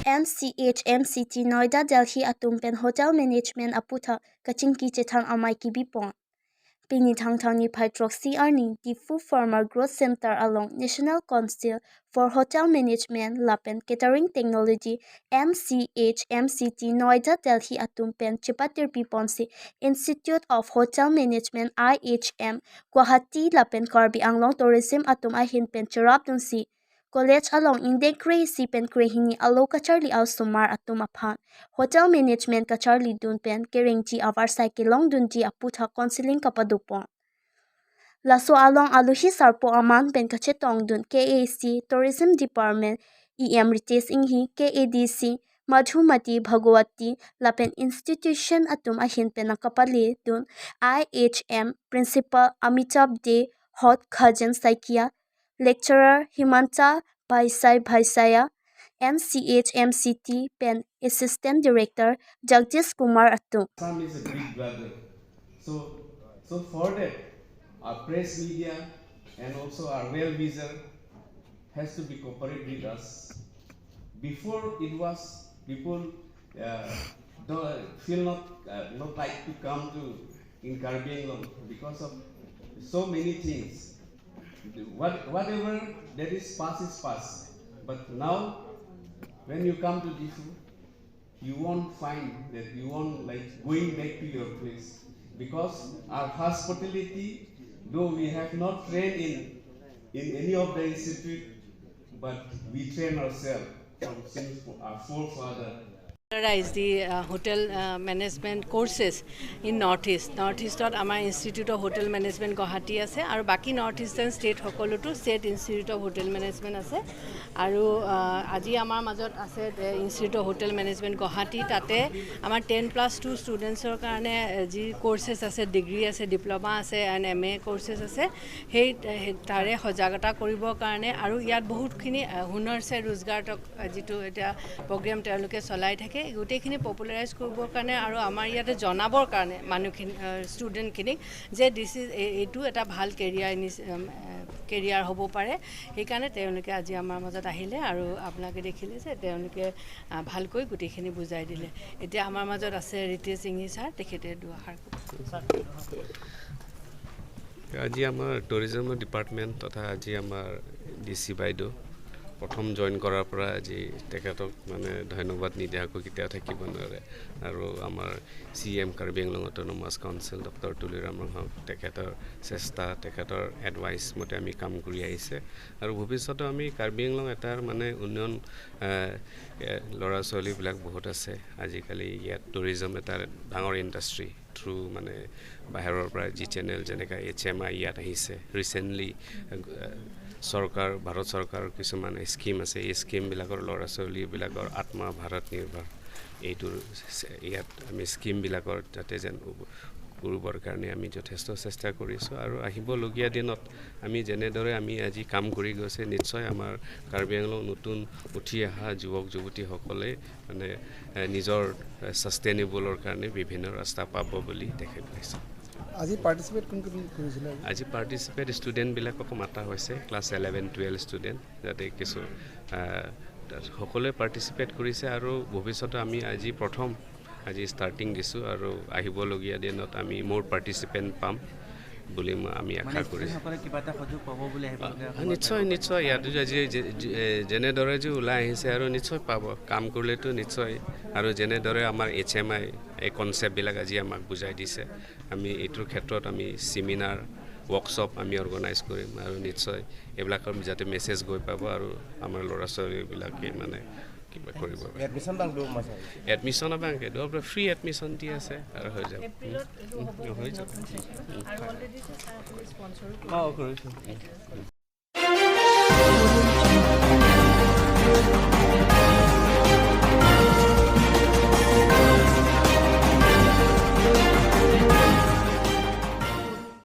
MCT Noida Delhi atum pen hotel management aphuthak kaching ki chethang amai ki bipon. Pini thang ni hydroxy arni the Food Farmer Growth Center along National Council for Hotel Management Lapen Catering Technology MCT Noida Delhi atum pen chipatir piponsi Institute of Hotel Management IHM Guwahati Lapen Karbi Anglong Tourism atum ahin pen cherap dunsi College along Indian Grey si pen Grehini alo kacharli al sumar atum aphan Hotel Management kacharli dun pen kerengji avar cycle long dunji aphuthak counseling kapadupon Laso along aluhi sarpo aman pen kachetong dun KAC Tourism Department EM Rites inghi KADC Madhumati Bhagwati Lapen Institution atum ahin pen nakapali dun IHM Principal Amitabh De Hot Khajan Saikia Lecturer Himanta Bhaisaya MCT Pen Assistant Director Jagdish Kumar Atum. Assam is a big brother. So for that, our press media and also our well-wisher has to be cooperate with us. Before it was people feel not like to come to in Karbi Anglong because of so many things. Whatever that is past. But now, when you come to Difu, you won't find that you won't like going back to your place because our hospitality, though we have not trained in any of the institute, but we train ourselves since our forefather. The hotel management courses in Northeast. Northeastত আমাৰ Institute of Hotel Management Guwahati আছে আৰু বাকি Northeastern state সকলোটো State Institute of Hotel Management আছে আৰু আজি আমাৰ মাজত আছে Institute of Hotel Management Guwahati তাতে আমাৰ 10+2 ষ্টুডেন্টছৰ কাৰণে যি কোৰ্सेছ আছে ডিগ্ৰী আছে ডিপ্লোমা আছে এণ্ড MA কোৰ্सेছ আছে সেই তাৰে সজাগতা কৰিবৰ কাৰণে আৰু ইয়াত বহুতখিনি হুনাৰ সে रोजगार যিটো এটা প্ৰগ্ৰাম তেওঁলোকে চলাই থাকে গোটেইখিনি পপুলাৰাইজ কৰিবৰ কাৰণে আৰু আমাৰ ইয়াতে জনাবৰ কাৰণে মানুহখিনি ষ্টুডেণ্টখিনিক যে দিস ইজ এইটো এটা ভাল কেৰিয়াৰ হ'ব পাৰে সেইকাৰণে তেওঁলোকে আজি আমাৰ মাজত আহিলে আৰু আপোনালোকে দেখিলে যে তেওঁলোকে ভালকৈ গোটেইখিনি বুজাই দিলে এতিয়া আমাৰ মাজত আছে ৰিতেশ সিংহি ছাৰ তেখেতে দুআষাৰ আজি আমাৰ টুৰিজম ডিপাৰ্টমেণ্ট তথা আজি আমাৰ ডিসি বাইদেউ প্ৰথম জয়েন কৰাৰ পৰা আজি তেখেতক মানে ধন্যবাদ নিদিয়াকৈ কেতিয়াও থাকিব নোৱাৰে আৰু আমাৰ CM Karbi Anglong autonomous council doctor Tuliram Ronghang তেখেতৰ চেষ্টা তেখেতৰ এডভাইস মতে আমি কাম কৰি আহিছে আৰু ভৱিষ্যতে আমি কাৰ্বি আংলং এটাৰ মানে উন্নয়ন ল'ৰা ছোৱালীবিলাক বহুত আছে আজিকালি ইয়াত টুৰিজম এটাৰ ডাঙৰ ইণ্ডাষ্ট্ৰী থ্ৰু মানে বাহিৰৰ পৰা জি চেনেল যেনেকা HMI ইয়াত আহিছে ৰিসেন্টলি সৰকাৰ ভাৰত সৰকাৰেৰ কিছুমান স্কিম আছে এই স্কিমবিলাকৰ ল'ৰা ছোৱালীবিলাকৰ আত্মা ভাৰত নিৰ্ভৰ এইটোৰ ইয়াত আমি স্কিমবিলাকৰ যাতে যেন কৰিবৰ কাৰণে আমি যথেষ্ট চেষ্টা কৰিছোঁ আৰু আহিবলগীয়া দিনত আমি যেনেদৰে আমি আজি কাম কৰি গৈছে নিশ্চয় আমাৰ কাৰ্বি আংলং নতুন উঠি অহা যুৱক যুৱতীসকলে মানে নিজৰ সাষ্টেইনেবলৰ কাৰণে বিভিন্ন ৰাস্তা পাব বুলি দেখা গৈছে আজি পাৰ্টিসিপেট কোন কৰিছিল আজি পাৰ্টিসিপেট ষ্টুডেন্ট বিলাকক মাতা হৈছে ক্লাস 11 12 ষ্টুডেন্ট যাতে কিছু সকলোৱে পাৰ্টিসিপেট কৰিছে আৰু ভৱিষ্যতে আমি আজি প্ৰথম আজি ষ্টাৰ্টিং দিছো আৰু আহিবলগীয়া দিনত আমি মোৰ পাৰ্টিসিপেন্ট পাম বুলি আমি আশা কৰিছো সকলে কিবা এটা সুযোগ পাব বুলি নিশ্চয় ইয়াত যেনেদৰে যে ওলাই আহিছে আৰু নিশ্চয় পাব কাম কৰিলেতো নিশ্চয় আৰু যেনেদৰে আমাৰ HMI এই কনসেপ্টবিলাক আজি আমাক বুজাই দিছে আমি এইটোৰ ক্ষেত্ৰত আমি সেমিনাৰ ওয়াৰ্কশপ আমি অৰ্গানাইজ কৰিম আৰু নিশ্চয় এইবিলাকৰ যাতে মেসেজ গৈ পাব আৰু আমাৰ ল'ৰা ছোৱালীবিলাকে মানে কিবা কৰিব এডমিশন বেংক এটো ফ্ৰী এডমিশন দি আছে আৰু হৈ যাব এপ্ৰিলত হৈ যাব আৰু অলৰেডি স্পন্সৰ